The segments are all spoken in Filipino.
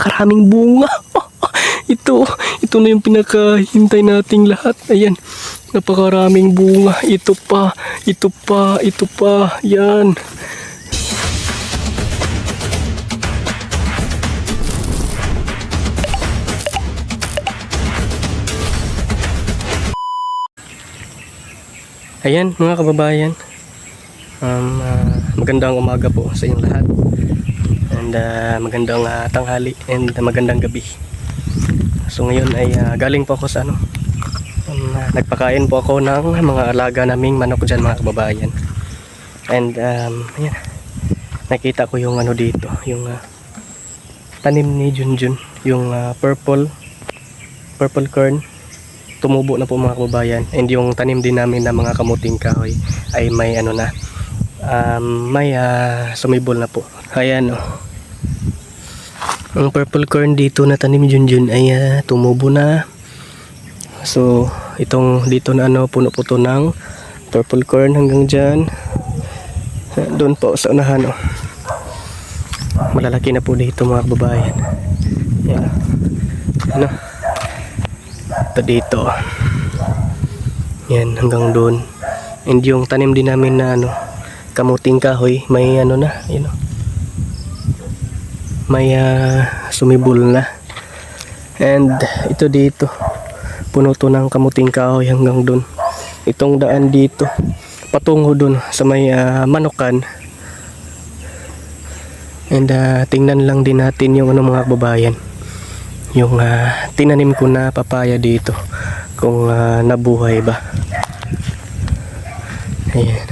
napakaraming bunga. Ito na yung pinakahintay nating lahat. Ayan, napakaraming bunga. Ito pa. Yan. Ayan mga kababayan, magandang umaga po sa inyong lahat, and magandang tanghali and magandang gabi. So ngayon ay galing po ako sa nagpakain po ako ng mga alaga naming manok dyan mga kababayan. And ayan, nakita ko yung dito, yung tanim ni Junjun, yung purple corn. Tumubo na po mga kababayan, and yung tanim din namin na mga kamuting kahoy ay may sumibol na po. Ayan ang purple corn dito na tanim Junjun ay tumubo na. So itong dito na puno po to ng purple corn hanggang dyan. Doon po sa unahan malalaki na po dito mga kababayan. Yan ito dito, yan hanggang doon. And yung tanim din namin na kamuting kahoy, may may sumibol na. And ito dito, puno to ng kamuting kahoy hanggang doon. Itong daan dito patungo doon sa may Manukan. And tingnan lang din natin yung mga kababayan, yung tinanim ko na papaya dito, kung nabuhay ba. Ayan,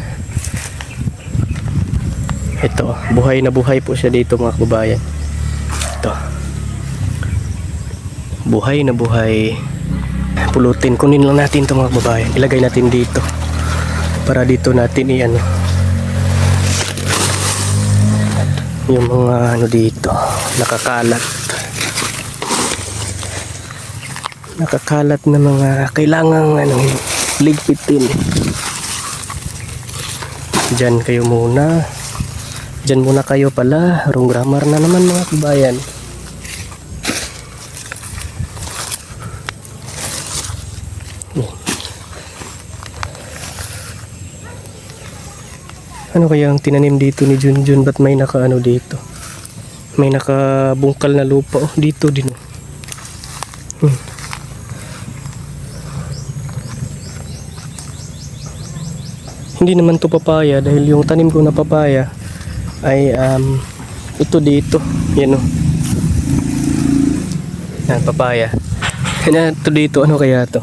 ito buhay na buhay po siya dito mga kababayan. Ito buhay na buhay. Pulutin, kunin lang natin ito mga kababayan, ilagay natin dito para dito natin yung mga dito nakakalat na mga kailangang ligpitin. Diyan muna kayo pala, wrong grammar na naman mga kabayan. Ano kaya ang tinanim dito ni Junjun? Ba't may dito? May nakabungkal na lupa dito din. Hindi naman to papaya, dahil yung tanim ko na papaya ay ito dito. Yan yan, papaya. Yan, ito dito, ano kaya to?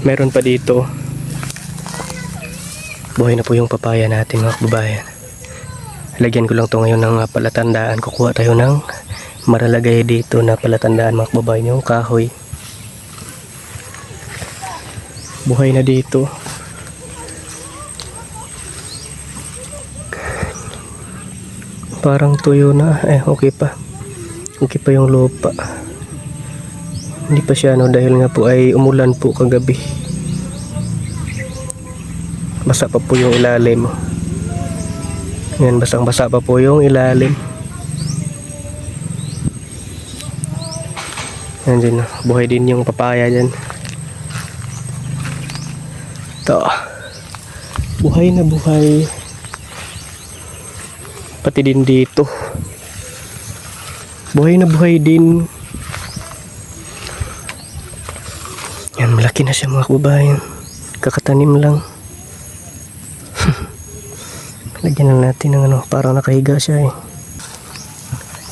Meron pa dito. Buhay na po yung papaya natin mga kababayan. Lagyan ko lang to ngayon ng palatandaan. Kukuha tayo ng maralagay dito na palatandaan mga kababayan, yung kahoy. Buhay na dito. Parang tuyo na. Okay pa yung lupa. Hindi pa siya dahil nga po ay umulan po kagabi. Basa pa po yung ilalim. Yan, basang-basa pa po yung ilalim. Yan din, buhay din yung papaya dyan. Ito, buhay na buhay. Pati din dito, buhay na buhay din. Yan, malaki na siya mga kababayan. Kakatanim lang. Lagyan lang natin ng parang nakahiga siya.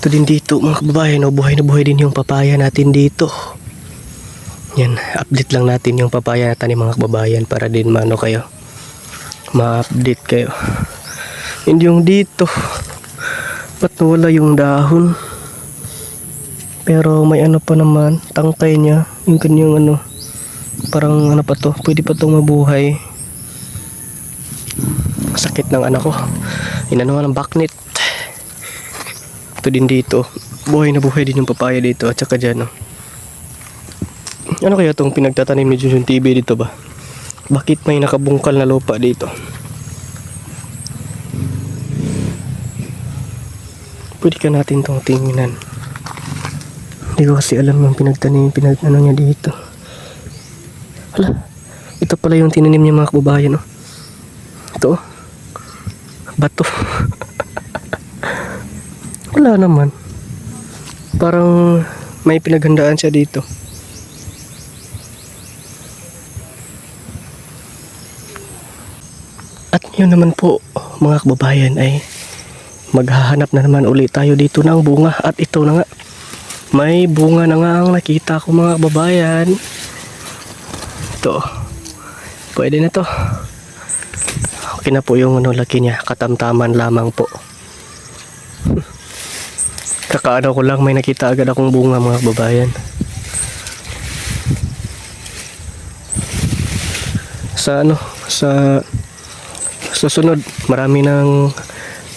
Ito din dito mga kababayan, buhay na buhay din yung papaya natin dito. Yan, update lang natin yung papaya natin mga kababayan para din ma-update kayo. Hindi yung dito, ba't wala yung dahon? Pero may pa naman, tangkay niya, yung kanyang parang pa to, pwede pa itong mabuhay. Sakit ng anak ko, ng baknit. Ito din dito, buhay na buhay din yung papaya dito. At saka dyan ano kaya itong pinagtatanim ni Junjun TV dito ba? Bakit may nakabungkal na lupa dito? Pwede ka natin tong tingnan. Hindi ko kasi alam yung ano niya dito. Hala, ito pala yung tinanim niya mga kababayan, oh. Ito, oh. Bato. Wala naman. Parang may pinaghandaan siya dito. At yun naman po, mga kababayan, ay maghahanap na naman ulit tayo dito ng bunga. At ito na nga, may bunga na nga ang nakita ko mga kababayan. Ito, pwede na to. Okay na po yung laki niya, katamtaman lamang po. Kakaano ko lang, may nakita agad akong bunga mga kababayan. Sa susunod, marami ng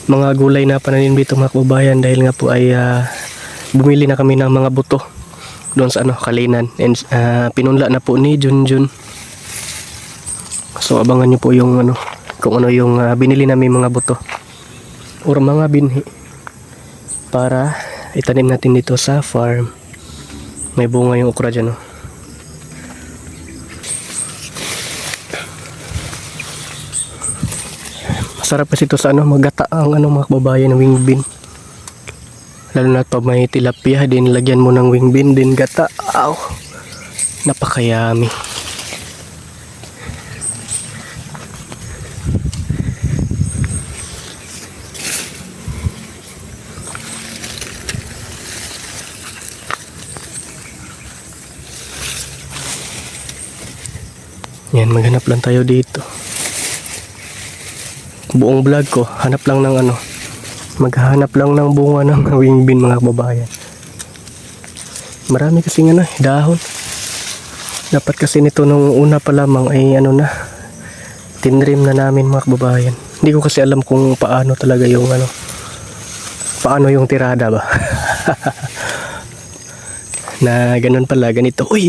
mga gulay na pananim dito mga kababayan, dahil nga po ay bumili na kami ng mga buto doon sa Kalinan, and pinunla na po ni Junjun. So abangan nyo po yung kung ano yung binili namin mga buto or mga binhi para itanim natin dito sa farm. May bunga yung okra dyan, oh. Masarap kasi ito sa magata ang mga kababayan ng wing bean. Lalo na to may tilapia, din lagyan mo ng wing bean, din gata. Aw, napakayami. Yan, maghanap lang tayo dito. Buong vlog ko, hanap lang ng maghanap lang ng bunga ng wing bean mga kababayan. Marami kasi dahon. Dapat kasi nito nung una pa lamang ay tinrim na namin mga kababayan. Hindi ko kasi alam kung paano talaga yung paano yung tirada ba. Na ganun pala, ganito. Uy,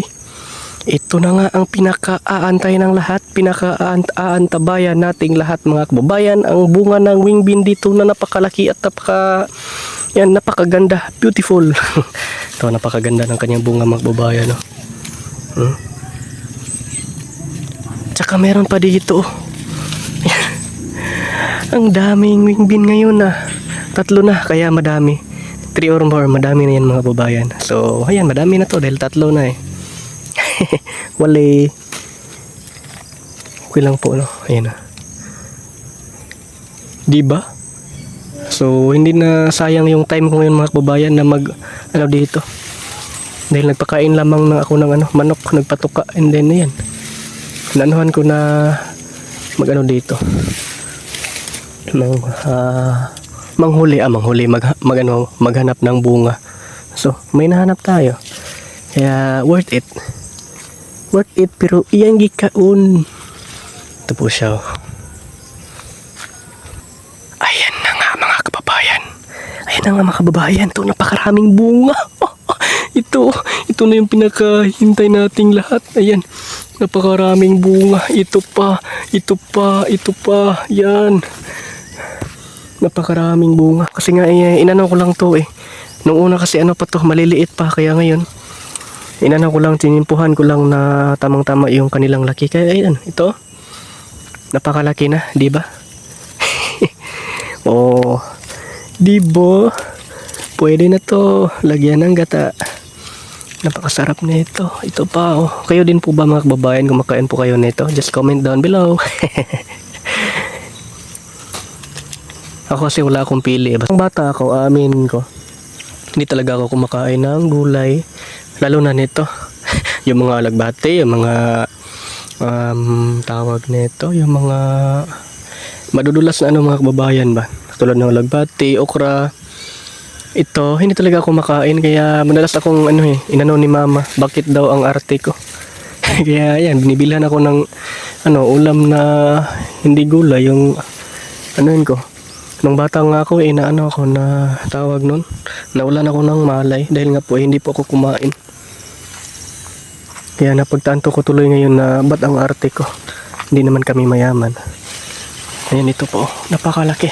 ito na nga ang pinaka-aantay ng lahat, pinaka-aantabayan nating lahat mga kababayan, ang bunga ng wing bean dito na napakalaki at napakaganda, beautiful. Ito, napakaganda ng kanyang bunga mga kababayan, no? Tsaka meron pa dito, ang daming wing bean ngayon, 3 na, kaya madami. 3 or more, madami na yan mga kababayan. So, ayan, madami na to dahil 3 na eh. Wali. Okay lang po, no? Ayan na. Diba? So, hindi na sayang yung time ko ngayon mga kababayan na dito. Dahil nagpakain lamang na ako ng manok, nagpatuka, and then ayan. Naanuhan ko na dito. Maghanap ng bunga. So, may nahanap tayo. Kaya, worth it. Worth it, pero iyang gikaon. Ito po siya. Ayan na nga mga kababayan. Ayan na nga mga kababayan. Ito, napakaraming bunga. Ito na yung pinakahintay nating lahat. Ayan, napakaraming bunga. Ito pa. Yan. Napakaraming bunga. Kasi nga, inano ko lang to eh. Nung una kasi pa to, maliliit pa. Kaya ngayon, inano ko lang, tinimpuhan ko lang na tamang-tama yung kanilang laki. Kaya ayan, ito, napakalaki na, di ba? Oh, di ba? Pwede na to, lagyan ng gata. Napakasarap na ito. Ito pa, oh. Kayo din po ba mga kababayan, kumakain po kayo nito? Just comment down below. Ako kasi wala akong pili. Basta bata ako, amin ko, hindi talaga ako kumakain ng gulay. Lalo na nito, yung mga alagbate, yung mga tawag nito, yung mga madudulas na mga kababayan ba, tulad ng alagbate, okra. Ito, hindi talaga ako makain, kaya madalas akong inano ni mama, bakit daw ang arte ko. Kaya yan, binibilhan ako ng ulam na hindi gulay, yung ko. Nung bata nga ako, inaano ako na tawag nun, nawalan ako ng malay dahil nga po hindi po ako kumain. Kaya napagtanto ko tuloy ngayon na ba't ang arte ko, hindi naman kami mayaman. Ayan, ito po, napakalaki.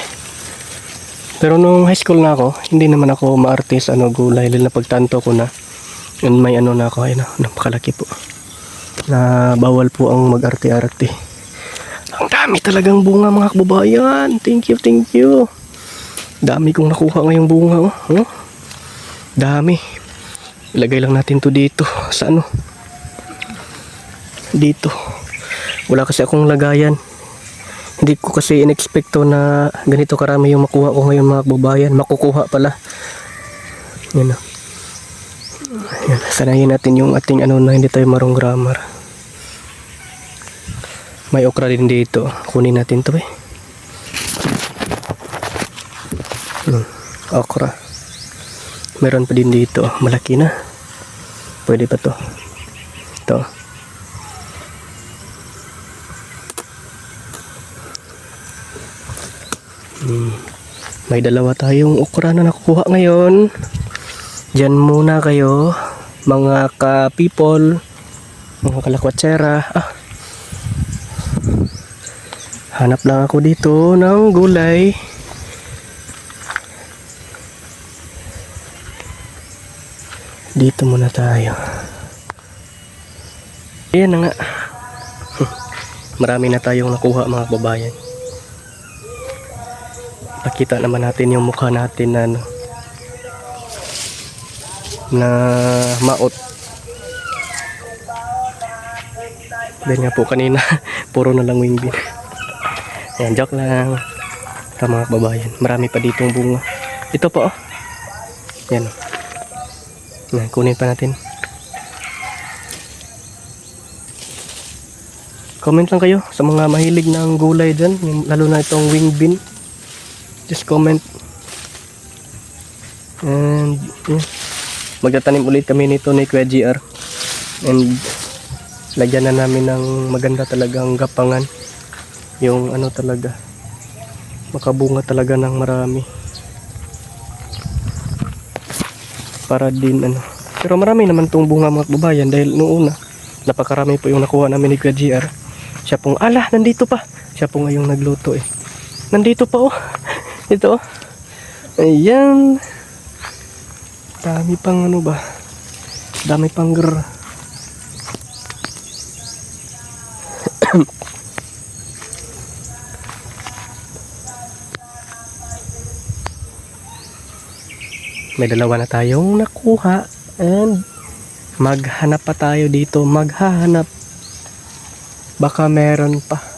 Pero nung high school na ako, hindi naman ako maarte sa gulay. Dahil napagtanto ko na. And may na ako. Ayun na, napakalaki po. Na bawal po ang mag-arte-arte. Ang dami talagang bunga mga kababayan. Thank you, thank you. Dami kong nakuha ngayong bunga. Oh. Dami. Ilagay lang natin to dito. Sa dito. Wala kasi akong lagayan. Hindi ko kasi inexpecto na ganito karami yung makuha ko ngayon mga kababayan. Makukuha pala. Yan o. Yan. Sanayin natin yung ating na hindi tayo marong grammar. May okra din dito. Kunin natin to okra. Meron pa din dito. Malaki na. Pwede pa to. Ito. May dalawa tayong okra na nakukuha ngayon. Diyan muna kayo mga ka-people, mga kalakwatsera. Hanap lang ako dito ng gulay. Dito muna tayo. Ayan na nga. Marami na tayong nakuha mga kababayan. Pakita naman natin yung mukha natin na maot. Dahil nga po kanina puro na lang wing bean. Ayan, joke lang. Ito mga kababayan, marami pa ditong bunga. Ito po yan. Yan, kunin pa natin. Comment lang kayo sa mga mahilig ng gulay dyan, lalo na itong wing bean. Just comment. And magtatanim ulit kami nito ni Kuya GR. And lagyan na namin ng maganda talagang gapangan. Yung talaga makabunga talaga ng marami. Para din Pero marami naman tong bunga mga kababayan dahil noong una napakarami po yung nakuha namin ni Kuya GR. Siya pong nandito pa. Siya po ngayong nagluto Nandito pa Ito ayan. Dami pang dami pang may dalawa na tayong nakuha and maghanap pa tayo dito, maghahanap baka meron pa.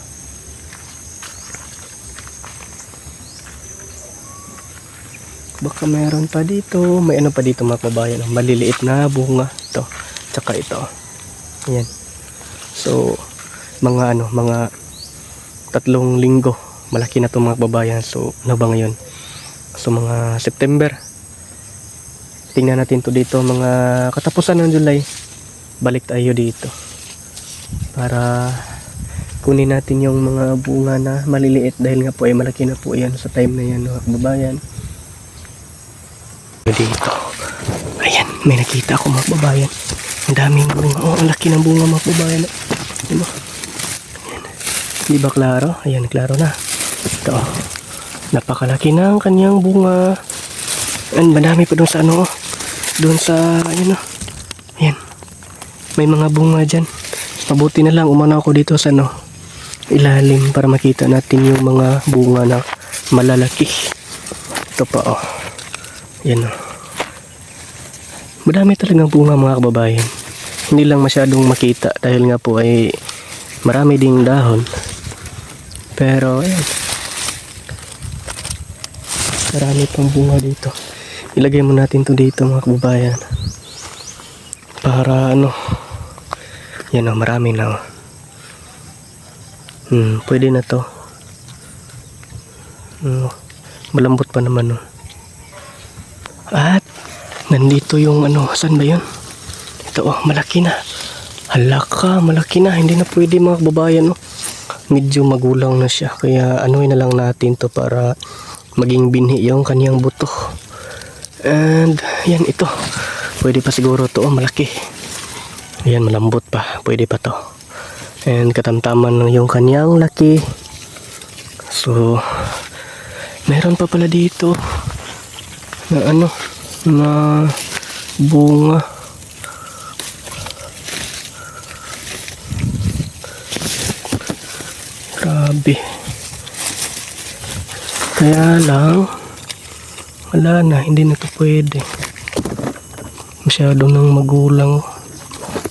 Baka meron pa dito. May pa dito mga kababayan. Maliliit na bunga. Ito. Tsaka ito. Ayan. So, mga 3 linggo. Malaki na ito mga kababayan. So, ano ba ngayon? So, mga September. Tingnan natin to dito. Mga katapusan ng July. Balik tayo dito. Para kunin natin yung mga bunga na maliliit. Dahil nga po ay malaki na po yan sa time na yan mga kababayan. Dito. Ayan, may nakita ako mga kababayan. Ang daming bunga. Ang laki ng bunga mga kababayan. Diba? Ayan. Di ba klaro? Ayan, klaro na. Ito. Napakalaki na ang kanyang bunga. And madami pa doon sa doon sa Ayan. May mga bunga dyan. Mabuti na lang umano ako dito sa ilalim para makita natin yung mga bunga na malalaki. Ito pa yan madami talagang bunga mga kababayan. Hindi lang masyadong makita dahil nga po ay marami ding dahon. Pero ayan, marami pang bunga dito. Ilagay mo natin to dito mga kababayan para yan marami na pwede na to. Malambot pa naman At nandito yung saan ba yun? Ito malaki na. Halaka, malaki na. Hindi na pwede mga kababayan Medyo magulang na siya. Kaya na lang natin to para maging binhi yung kanyang buto. And yan ito. Pwede pa siguro to malaki. Ayan malambot pa. Pwede pa to. And katamtaman yung kanyang laki. So Meron pa pala dito na ano, na bunga. Grabe. Kaya lang, wala na, hindi na ito pwede. Masyado nang magulang,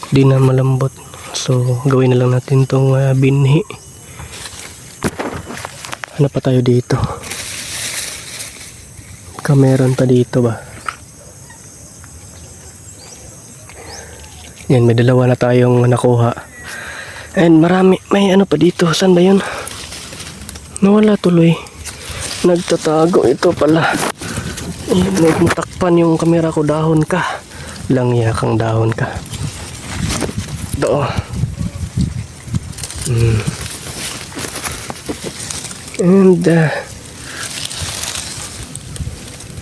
hindi na malambot. So, gawin na lang natin itong binhi. Ano pa tayo dito? Meron pa dito ba? Yan, may dalawa na tayong nakuha. And marami, may ano pa dito. Saan ba yun? Nawala tuloy. Nagtatago ito pala. Nagmutakpan yung kamera ko. Dahon ka. Langyakang dahon ka. Ito. And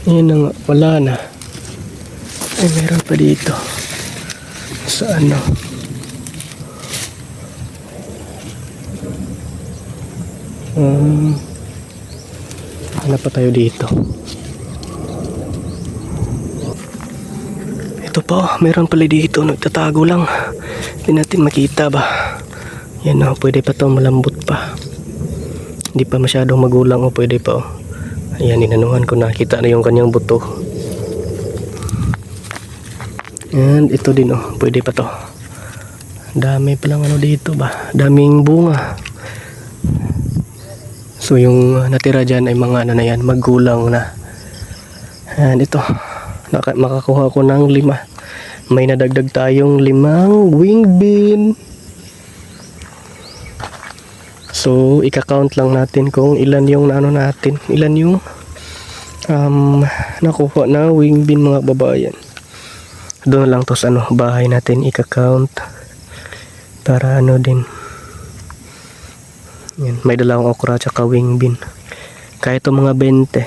yun na nga, wala na. Ay, meron pa dito. Sa ano? Ano pa tayo dito? Ito pa, meron pala dito. Nagtatago lang. Hindi natin makita ba? Yan o, pwede pa to, malambot pa. Hindi pa masyadong magulang o pwede pa o. Ayan, inanuhan ko, nakita na yung kanyang buto. And ito din oh, pwede pa to. Dami palang ano dito ba? Daming bunga. So yung natira dyan ay mga ano na yan, magulang na. And ito, makakuha ko ng 5. May nadagdag tayong 5 wing bean. So, ika-count lang natin kung ilan yung ano natin, ilan yung nakuha na wing bean mga babayan. Doon lang to sa ano, bahay natin ika-count para ano din. Yan, may dalawang okra at wing bean. Kaya ito mga 20.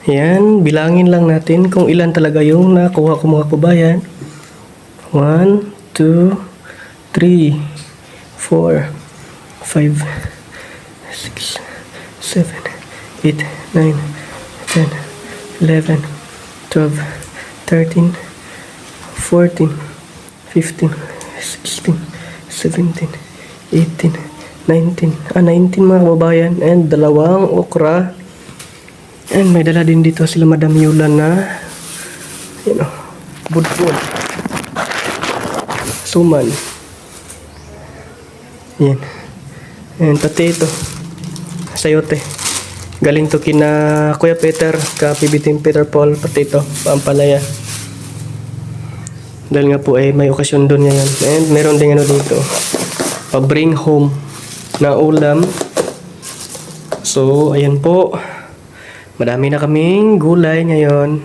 Yan, bilangin lang natin kung ilan talaga yung nakuha ko mga kababayan. 1, 2, 3, 4, 5, 6, 7, 8, 9, 10, 11, 12, 13, 14, 15, 16, 17, 18, 19. 19 mga kababayan. And dalawang okra. And may dala din dito sila Madam Yula na budbud. Suman. Yan. And pati ito. Sayote. Galing to kina Kuya Peter, ka PB Team Peter Paul, pati ito, Pampalaya. Dahil nga po may okasyon doon ngayon. And meron din ano dito, pa-bring home na ulam. So, ayan po. Madami na kaming gulay ngayon.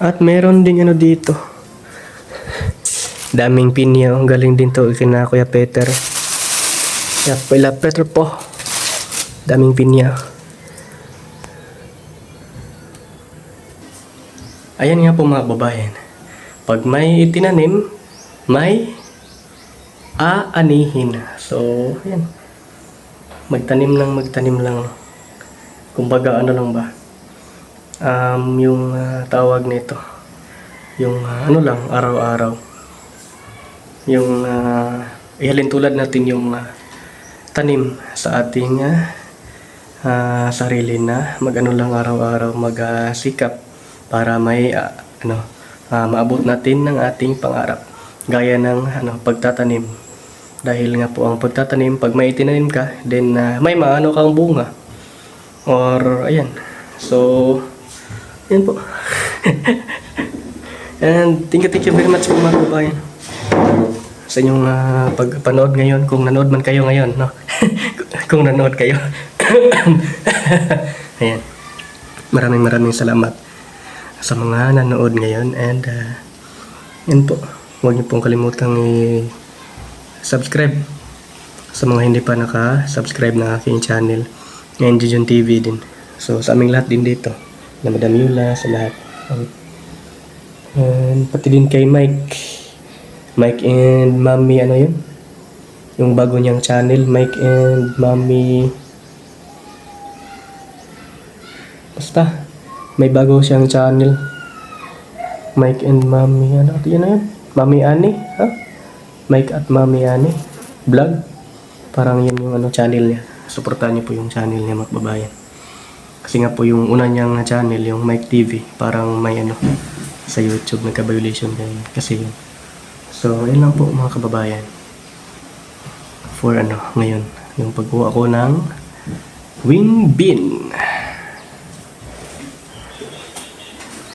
At meron din ano dito. Daming pinya. Galing din to kina Kuya Peter. Kuya Peter po. Daming pinya. Ayan nga po mga babayan. Pag may itinanim, may aanihin. So, ayan. Magtanim lang. Kumbaga ano lang ba? Yung tawag nito. Yung ano lang, araw-araw. Yung ihalin tulad natin yung tanim sa ating sarili na mag-ano lang araw-araw, magsikap para may maabot natin ng ating pangarap. Gaya ng pagtatanim. Dahil nga po ang pagtatanim, pag may itinanim ka, then may maano kang bunga. Or ayan. So, yan po. And thank you very much po mga kabayan sa inyong pagpanood ngayon, kung nanood man kayo ngayon, no? Kung nanood kayo. Ayan. Maraming salamat sa mga nanood ngayon. And yan po. Huwag niyo pong kalimutang i-subscribe sa mga hindi pa naka-subscribe na aking channel. And Jijon TV din. So sa aming lahat din dito. Na Madam Yula, sa lahat. And pati din kay Mike and Mami, ano yun? yung bago niyang channel, Mike and Mommy. Basta, may bago siyang channel. Mike and Mommy, ano? Yan na yun? Mommy Ani, ha? Mike at Mommy Ani. Vlog. Parang yun yung ano, channel niya. Suportahan niyo po yung channel niya, mga kababayan. Kasi nga po yung una niyang channel, yung Mike TV, parang may ano, sa YouTube, nagka-violation kasi yun. So, yun lang po mga kababayan. For ano, ngayon, yung pagkuha ko ng wing bean.